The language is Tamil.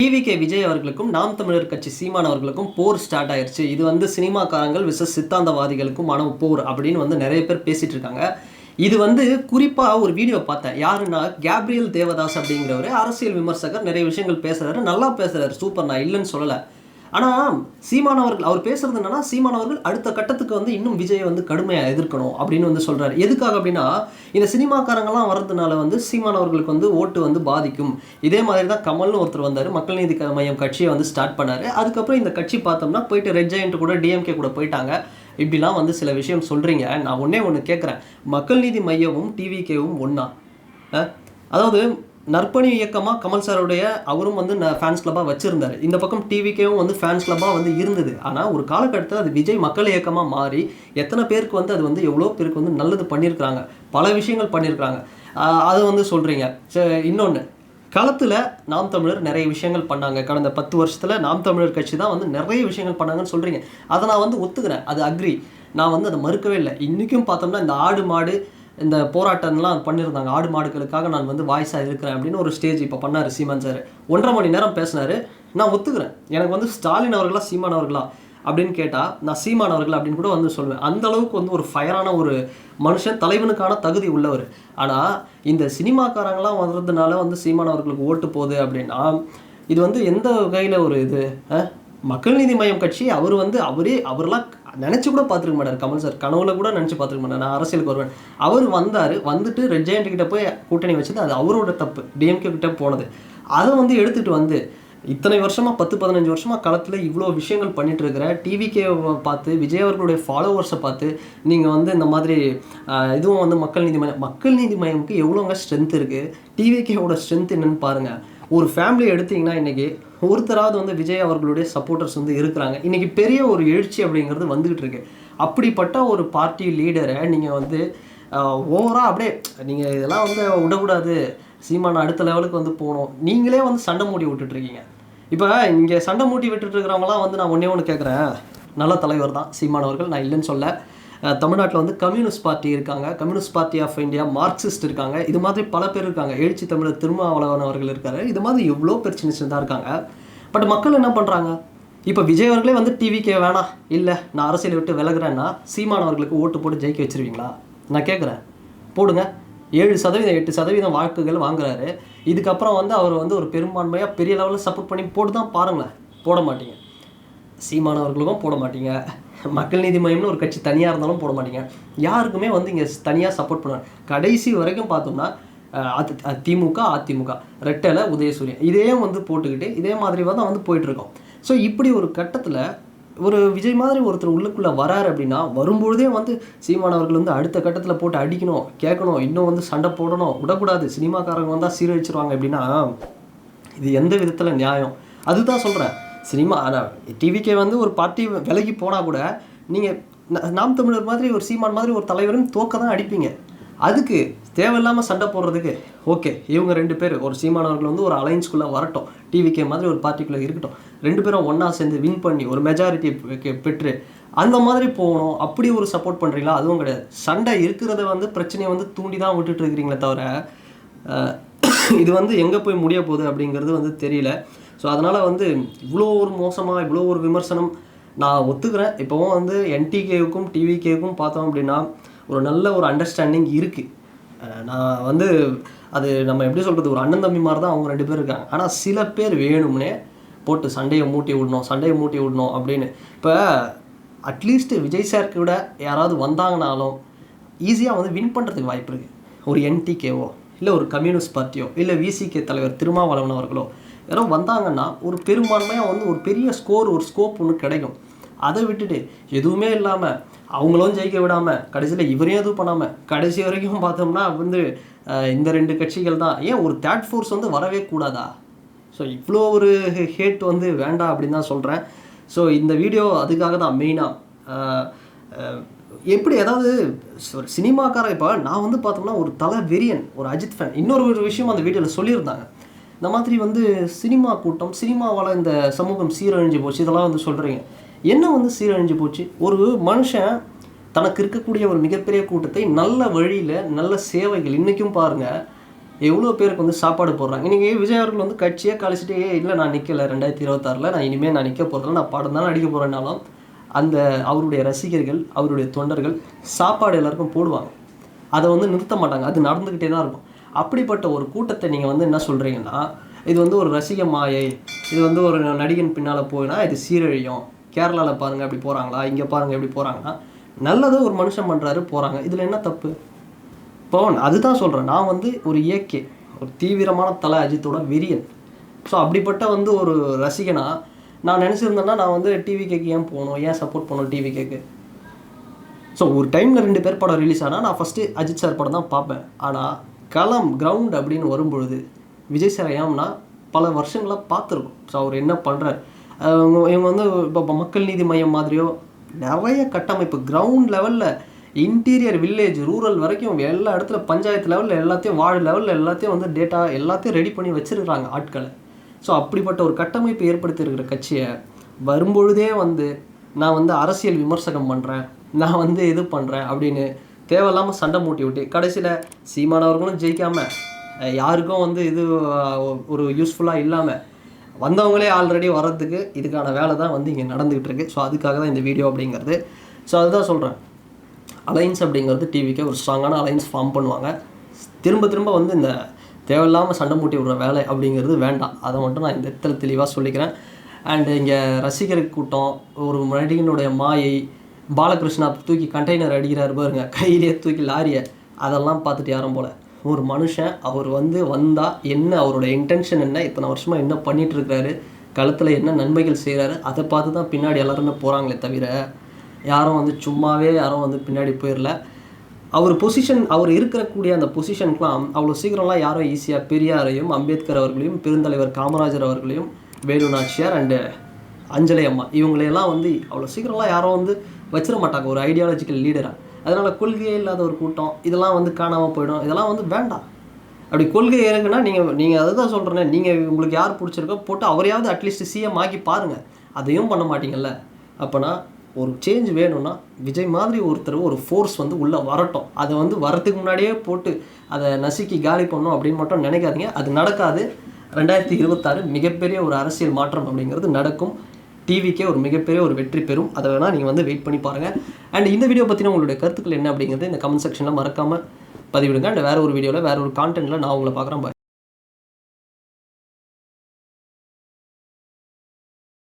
டிவிகே விஜய் அவர்களுக்கும் நாம் தமிழர் கட்சி சீமான் அவர்களுக்கும் போர் ஸ்டார்ட் ஆயிருச்சு. இது வந்து சினிமாக்காரங்கள் விசஸ் சித்தாந்தவாதிகளுக்குமான போர் அப்படின்னு வந்து நிறைய பேர் பேசிட்டு இருக்காங்க. இது வந்து குறிப்பாக ஒரு வீடியோ பார்த்தேன். யாருன்னா கேப்ரியல் தேவதாஸ் அப்படிங்கிறவர் அரசியல் விமர்சகர், நிறைய விஷயங்கள் பேசுறாரு, நல்லா பேசுறாரு, சூப்பர், நான் இல்லைன்னு சொல்லலை. ஆனால் சீமான் அவர்கள் அவர் பேசுறது என்னன்னா, சீமான் அவர்கள் அடுத்த கட்டத்துக்கு வந்து இன்னும் விஜயை வந்து கடுமையாக எதிர்க்கணும் அப்படின்னு வந்து சொல்றாரு. எதுக்காக அப்படின்னா, இந்த சினிமாக்காரங்கெல்லாம் வர்றதுனால வந்து சீமான் அவர்களுக்கு வந்து ஓட்டு வந்து பாதிக்கும். இதே மாதிரி தான் கமல்னு ஒருத்தர் வந்தார், மக்கள் நீதி மையம் கட்சியை வந்து ஸ்டார்ட் பண்ணாரு. அதுக்கப்புறம் இந்த கட்சி பார்த்தோம்னா போயிட்டு ரெட் ஜெயண்ட் கூட டிஎம்கே கூட போயிட்டாங்க. இப்படிலாம் வந்து சில விஷயம் சொல்றீங்க. நான் ஒன்று கேட்குறேன், மக்கள் நீதி மையமும் டிவிகேவும் ஒன்றா? அதாவது நற்பணி இயக்கமாக கமல் சாருடைய அவரும் வந்து ஃபேன்ஸ் கிளப்பாக வச்சுருந்தார். இந்த பக்கம் டிவிக்கேவும் வந்து ஃபேன்ஸ் கிளப்பாக வந்து இருந்தது. ஆனால் ஒரு காலகட்டத்தில் அது விஜய் மக்கள் இயக்கமாக மாறி எத்தனை பேருக்கு வந்து அது வந்து எவ்வளோ பேருக்கு வந்து நல்லது பண்ணியிருக்கிறாங்க, பல விஷயங்கள் பண்ணியிருக்கிறாங்க. அதை வந்து சொல்கிறீங்க. இன்னொன்று, களத்தில் நாம் தமிழர் நிறைய விஷயங்கள் பண்ணாங்க. கடந்த 10 வருஷத்தில் நாம் தமிழர் கட்சி தான் வந்து நிறைய விஷயங்கள் பண்ணாங்கன்னு சொல்கிறீங்க. அதை நான் வந்து ஒத்துக்கிறேன், அது அக்ரி, நான் வந்து அதை மறுக்கவே இல்லை. இன்றைக்கும் பார்த்தோம்னா இந்த ஆடு மாடு இந்த போராட்டம்லாம் பண்ணியிருந்தாங்க. ஆடு மாடுகளுக்காக நான் வந்து வாய்ஸாக இருக்கிறேன் அப்படின்னு ஒரு ஸ்டேஜ் இப்போ பண்ணார் சீமான் சார். 1.5 மணி நேரம் பேசினார். நான் ஒத்துக்கிறேன், எனக்கு வந்து ஸ்டாலின் அவர்களா சீமான் அவர்களா அப்படின்னு கேட்டால் நான் சீமான் அவர்கள் அப்படின்னு கூட வந்து சொல்லுவேன். அந்த அளவுக்கு வந்து ஒரு ஃபயரான ஒரு மனுஷன், தலைவனுக்கான தகுதி உள்ளவர். ஆனால் இந்த சினிமாக்காரங்களாம் வர்றதுனால வந்து சீமான் அவர்களுக்கு ஓட்டு போகுது அப்படின்னா இது வந்து எந்த வகையில் ஒரு இது? மக்கள் நீதி மையம் கட்சி அவர் வந்து அவரெல்லாம் நினச்சி கூட பார்த்துருக்க மாட்டார். கமல் சார் கனவுல கூட நினச்சி பார்த்துருக்க மாட்டார் நான் அரசியலுக்கு வருவேன். அவர் வந்துட்டு ரெட் ஜெயண்ட் கிட்ட போய் கூட்டணி வச்சது அது அவரோட தப்பு, டிஎம்கே கிட்ட போனது. அதை வந்து எடுத்துகிட்டு வந்து இத்தனை வருஷமாக 10-15 வருஷமாக களத்தில் இவ்வளோ விஷயங்கள் பண்ணிட்டு இருக்கிற டிவிகேவை பார்த்து, விஜய் அவர்களுடைய ஃபாலோவர்ஸை பார்த்து நீங்கள் வந்து இந்த மாதிரி இதுவும் வந்து மக்கள் நீதி மையமுக்கு எவ்வளோங்க ஸ்ட்ரென்த் இருக்குது, டிவிகேவோட ஸ்ட்ரென்த் என்னன்னு பாருங்கள். ஒரு ஃபேமிலி எடுத்திங்கன்னா இன்றைக்கி ஒருத்தராவது வந்து விஜய் அவர்களுடைய சப்போர்ட்டர்ஸ் வந்து இருக்கிறாங்க. இன்றைக்கி பெரிய ஒரு எழுச்சி அப்படிங்கிறது வந்துக்கிட்டு இருக்கு. அப்படிப்பட்ட ஒரு பார்ட்டி லீடரை நீங்கள் வந்து ஓவராக அப்படியே நீங்கள் இதெல்லாம் வந்து விடக்கூடாது, சீமான அடுத்த லெவலுக்கு வந்து போகணும், நீங்களே வந்து சண்டை மூடி விட்டுட்ருக்கீங்க. இப்போ இங்கே சண்டை மூட்டி விட்டுட்டுருக்கிறவங்களாம் வந்து நான் ஒன்று கேட்குறேன், நல்ல தலைவர் தான் சீமான் அவர்கள், நான் இல்லைன்னு சொல்ல. தமிழ்நாட்டில் வந்து கம்யூனிஸ்ட் பார்ட்டி இருக்காங்க, communist party of India, Marxist இருக்காங்க, இது மாதிரி பல பேர் இருக்காங்க. எழுச்சி தமிழர் திருமாவளவன் அவர்கள் இருக்காரு, இது மாதிரி எவ்வளோ பேர் சின்ன சின்னதாக இருக்காங்க. பட் மக்கள் என்ன பண்ணுறாங்க? இப்போ விஜய் அவர்களே வந்து டிவிக்கே வேணாம், இல்லை நான் அரசியலை விட்டு விலகிறேன்னா சீமான் அவர்களுக்கு ஓட்டு போட்டு ஜெயிக்க வச்சுருவீங்களா? நான் கேட்குறேன், போடுங்க. 7% 8% வாக்குகள் வாங்குறாரு. இதுக்கப்புறம் வந்து அவர் வந்து ஒரு பெரும்பான்மையாக பெரிய லெவலில் சப்போர்ட் பண்ணி போட்டு தான் பாருங்களேன். போட மாட்டீங்க, சீமான் அவர்களுக்கும் போட மாட்டீங்க, மக்கள் நீதி மையம்னு ஒரு கட்சி தனியாக இருந்தாலும் போட மாட்டீங்க. யாருக்குமே வந்து இங்கே தனியாக சப்போர்ட் பண்ணுவாங்க. கடைசி வரைக்கும் பார்த்தோம்னா திமுக அதிமுக ரெட்டலை உதயசூரியன் இதே வந்து போட்டுக்கிட்டு இதே மாதிரி தான் வந்து போயிட்டுருக்கோம். ஸோ இப்படி ஒரு கட்டத்தில் ஒரு விஜய் மாதிரி ஒருத்தர் உள்ளுக்குள்ளே வராரு அப்படின்னா, வரும்பொழுதே வந்து சீமான் அவர்கள் வந்து அடுத்த கட்டத்தில் போட்டு அடிக்கணும், கேட்கணும், இன்னும் வந்து சண்டை போடணும், விடக்கூடாது, சினிமாக்காரங்க வந்தால் சீரழிச்சிருவாங்க அப்படின்னா இது எந்த விதத்தில் நியாயம்? அதுதான் சொல்கிறேன். டிவிக்கே வந்து ஒரு பார்ட்டி விலகி போனால் கூட நீங்கள் நாம் தமிழர் மாதிரி ஒரு சீமான் மாதிரி ஒரு தலைவரும் தோக்க தான் அடிப்பீங்க. அதுக்கு தேவையில்லாமல் சண்டை போடுறதுக்கு ஓகே, இவங்க 2 பேர் ஒரு சீமான் அவர்கள் வந்து ஒரு அலைன்ஸ்குள்ளே வரட்டும், டிவிக்கே மாதிரி ஒரு பார்ட்டிக்குள்ளே இருக்கட்டும், 2 பேரும் ஒன்றா சேர்ந்து வின் பண்ணி ஒரு மெஜாரிட்டி பெற்று அந்த மாதிரி போகணும். அப்படி ஒரு சப்போர்ட் பண்ணுறீங்களா? அதுவும் கிடையாது. சண்டை இருக்கிறத வந்து பிரச்சனையை வந்து தூண்டி தான் விட்டுட்டு இருக்கிறீங்களே தவிர இது வந்து எங்கே போய் முடிய போகுது அப்படிங்கிறது வந்து தெரியல. ஸோ அதனால் வந்து இவ்வளோ ஒரு மோசமாக இவ்வளோ ஒரு விமர்சனம் நான் ஒத்துக்கிறேன். இப்போவும் வந்து என்டிகேவுக்கும் டிவிகேவுக்கும் பார்த்தோம் அப்படின்னா ஒரு நல்ல ஒரு அண்டர்ஸ்டாண்டிங் இருக்குது. நான் வந்து அது நம்ம எப்படி சொல்கிறது, ஒரு அண்ணன் தம்பி மாதிரி தான் அவங்க 2 பேர் இருக்காங்க. ஆனால் சில பேர் வேணும்னே போட்டு சண்டையை மூட்டி விடணும் அப்படின்னு. இப்போ அட்லீஸ்ட் விஜய் சாருக்கு விட யாராவது வந்தாங்கனாலும் ஈஸியாக வந்து வின் பண்ணுறதுக்கு வாய்ப்பு இருக்குது. ஒரு என்டிகேவோ இல்லை ஒரு கம்யூனிஸ்ட் பார்ட்டியோ இல்லை விசிகே தலைவர் திருமாவளவன் அவர்களோ யாரோ வந்தாங்கன்னா ஒரு பெரும்பான்மையாக வந்து ஒரு பெரிய ஒரு ஸ்கோப் ஒன்று கிடைக்கும். அதை விட்டுட்டு எதுவுமே இல்லாமல் அவங்களும் ஜெயிக்க விடாமல் கடைசியில் இவரையும் எதுவும் பண்ணாமல் கடைசி வரைக்கும் பார்த்தோம்னா வந்து இந்த 2 கட்சிகள் தான். ஏன் ஒரு தேர்ட் ஃபோர்ஸ் வந்து வரவே கூடாதா? ஸோ இவ்வளோ ஒரு ஹேட் வந்து வேண்டாம் அப்படின்னு தான் சொல்கிறேன். ஸோ இந்த வீடியோ அதுக்காக தான் மெயினாக. எப்படி அதாவது ஒரு சினிமாக்காரன், இப்போ நான் வந்து பார்த்தோம்னா ஒரு தலை வெறியன், ஒரு அஜித் ஃபேன். இன்னொரு விஷயம் அந்த வீடியோவில் சொல்லியிருந்தாங்க, இந்த மாதிரி வந்து சினிமா கூட்டம், சினிமாவால் இந்த சமூகம் சீரழிஞ்சு போச்சு, இதெல்லாம் வந்து சொல்கிறீங்க. என்ன வந்து சீரழிஞ்சு போச்சு? ஒரு மனுஷன் தனக்கு இருக்கக்கூடிய ஒரு மிகப்பெரிய கூட்டத்தை நல்ல வழியில் நல்ல சேவைகள், இன்றைக்கும் பாருங்கள் எவ்வளோ பேருக்கு வந்து சாப்பாடு போடுறாங்க. இன்றைக்கி விஜய் அவர்கள் வந்து கட்சியே கழிச்சிட்டு இல்லை நான் நிற்கலை 2026 நான் இனிமேல் நான் நிற்க போகிறதில்ல, நான் படம் தான் நடிக்க போகிறேன்னாலும் அந்த அவருடைய ரசிகர்கள் அவருடைய தொண்டர்கள் சாப்பாடு எல்லாருக்கும் போடுவாங்க. அதை வந்து நிறுத்த மாட்டாங்க, அது நடந்துக்கிட்டே தான் இருக்கும். அப்படிப்பட்ட ஒரு கூட்டத்தை நீங்கள் வந்து என்ன சொல்கிறீங்கன்னா இது வந்து ஒரு ரசிக மாயை, இது வந்து ஒரு நடிகன் பின்னால் போயினா இது சீரழியும், கேரளாவில் பாருங்கள் அப்படி போகிறாங்களா, இங்கே பாருங்கள் எப்படி போகிறாங்கன்னா நல்லது ஒரு மனுஷன் பண்ணுறாரு போகிறாங்க, இதில் என்ன தப்பு? இப்போ அதுதான் சொல்கிறேன், நான் வந்து ஒரு ஏகே ஒரு தீவிரமான தலை அஜித்தோட வெறியன். ஸோ அப்படிப்பட்ட வந்து ஒரு ரசிகனா நான் நினச்சிருந்தேன்னா நான் வந்து டிவிகேக்கு ஏன் போகணும், ஏன் சப்போர்ட் பண்ணணும் டிவிகேக்கு? ஸோ ஒரு டைமில் 2 பேர் படம் ரிலீஸ் ஆனால் நான் ஃபஸ்ட்டு அஜித் சார் படம் தான் பார்ப்பேன். ஆனால் களம் கிரவுண்ட் அப்படின்னு வரும்பொழுது விஜய் சார் ஏம்னா பல வருஷங்களாக பார்த்துருக்கோம். ஸோ அவர் என்ன பண்ணுறாரு, இவங்க வந்து இப்போ மக்கள் நீதி மையம் மாதிரியோ நிறைய கட்டமைப்பு கிரவுண்ட் லெவலில் இன்டீரியர் வில்லேஜ் ரூரல் வரைக்கும் எல்லா இடத்துல பஞ்சாயத்து லெவலில் எல்லாத்தையும் வார்டு லெவலில் எல்லாத்தையும் வந்து டேட்டா எல்லாத்தையும் ரெடி பண்ணி வச்சுருக்குறாங்க ஆட்களை. ஸோ அப்படிப்பட்ட ஒரு கட்டமைப்பு ஏற்படுத்தியிருக்கிற கட்சியை வரும்பொழுதே வந்து நான் வந்து அரசியல் விமர்சனம் பண்ணுறேன், நான் வந்து இது பண்ணுறேன் அப்படின்னு தேவையில்லாமல் சண்டை மூட்டி விட்டு கடைசியில் சீமானவர்களும் ஜெயிக்காமல் யாருக்கும் வந்து இது ஒரு யூஸ்ஃபுல்லாக இல்லாமல் வந்தவங்களே ஆல்ரெடி வர்றதுக்கு இதுக்கான வேலை தான் வந்து இங்கே நடந்துக்கிட்டு இருக்குது. ஸோ அதுக்காக தான் இந்த வீடியோ அப்படிங்கிறது. ஸோ அதுதான் சொல்கிறேன், அலைன்ஸ் அப்படிங்கிறது டிவிக்கே ஒரு ஸ்ட்ராங்கான அலைன்ஸ் ஃபார்ம் பண்ணுவாங்க. திரும்ப திரும்ப வந்து இந்த தேவையில்லாமல் சண்டை மூட்டி விடுற வேலை அப்படிங்கிறது வேண்டாம், அதை மட்டும் நான் இந்த இடத்துல தெளிவாக சொல்லிக்கிறேன். அண்டு இங்கே ரசிகர் கூட்டம், ஒரு நடிகனுடைய மாயை, பாலகிருஷ்ணா தூக்கி கண்டெய்னர் அடிக்கிறாரு பாருங்க கையிலேயே தூக்கி லாரியை, அதெல்லாம் பார்த்துட்டு யாரும் போல் ஒரு மனுஷன் அவர் வந்து வந்தால் என்ன அவரோட இன்டென்ஷன் என்ன, இத்தனை வருஷமாக என்ன பண்ணிகிட்ருக்கிறாரு, களத்தில் என்ன நன்மைகள் செய்கிறாரு, அதை பார்த்து தான் பின்னாடி எல்லாருமே போகிறாங்களே தவிர யாரும் வந்து சும்மாவே யாரும் வந்து பின்னாடி போயிடல. அவர் பொசிஷன் அவர் இருக்கக்கூடிய அந்த பொசிஷனுக்கெலாம் அவ்வளோ சீக்கிரம்லாம் யாரும் ஈஸியாக பெரியாரையும் அம்பேத்கர் அவர்களையும் பெருந்தலைவர் காமராஜர் அவர்களையும் வேலு நாச்சியார் அண்டு அஞ்சலி அம்மா இவங்களையெல்லாம் வந்து அவ்வளோ சீக்கிரம்லாம் யாரும் வந்து வச்சிட மாட்டாங்க ஒரு ஐடியாலஜிக்கல் லீடராக. அதனால் கொள்கையே இல்லாத ஒரு கூட்டம் இதெல்லாம் வந்து காணாமல் போயிடும், இதெல்லாம் வந்து வேண்டாம். அப்படி கொள்கை இருக்குன்னா நீங்கள் அதை தான் சொல்கிறேன், நீங்கள் உங்களுக்கு யார் பிடிச்சிருக்கோ போட்டு அவரையாவது அட்லீஸ்ட் சிஎம் ஆக்கி பாருங்கள், அதையும் பண்ண மாட்டீங்கல்ல. அப்போனா ஒரு சேஞ்ச் வேணும்னா விஜய் மாதிரி ஒருத்தர் ஒரு ஃபோர்ஸ் வந்து உள்ளே வரட்டும், அதை வந்து வரத்துக்கு முன்னாடியே போட்டு அதை நசுக்கி காலி பண்ணணும் அப்படின்னு மட்டும் நினைக்காதீங்க, அது நடக்காது. 2026 மிகப்பெரிய ஒரு அரசியல் மாற்றம் அப்படிங்கிறது நடக்கும், டிவிக்கே ஒரு மிகப்பெரிய ஒரு வெற்றி பெறும், அதை வேணால் நீங்கள் வந்து வெயிட் பண்ணி பாருங்கள். அண்ட் இந்த வீடியோ பற்றின உங்களுடைய கருத்துக்கள் என்ன அப்படிங்கிறது இந்த கமெண்ட் செக்ஷனில் மறக்காமல் பதிவிடுங்க. அண்ட் வேறு ஒரு வீடியோவில் வேறு ஒரு கான்டென்ட்டில் நான் உங்களை பார்க்குறேன்.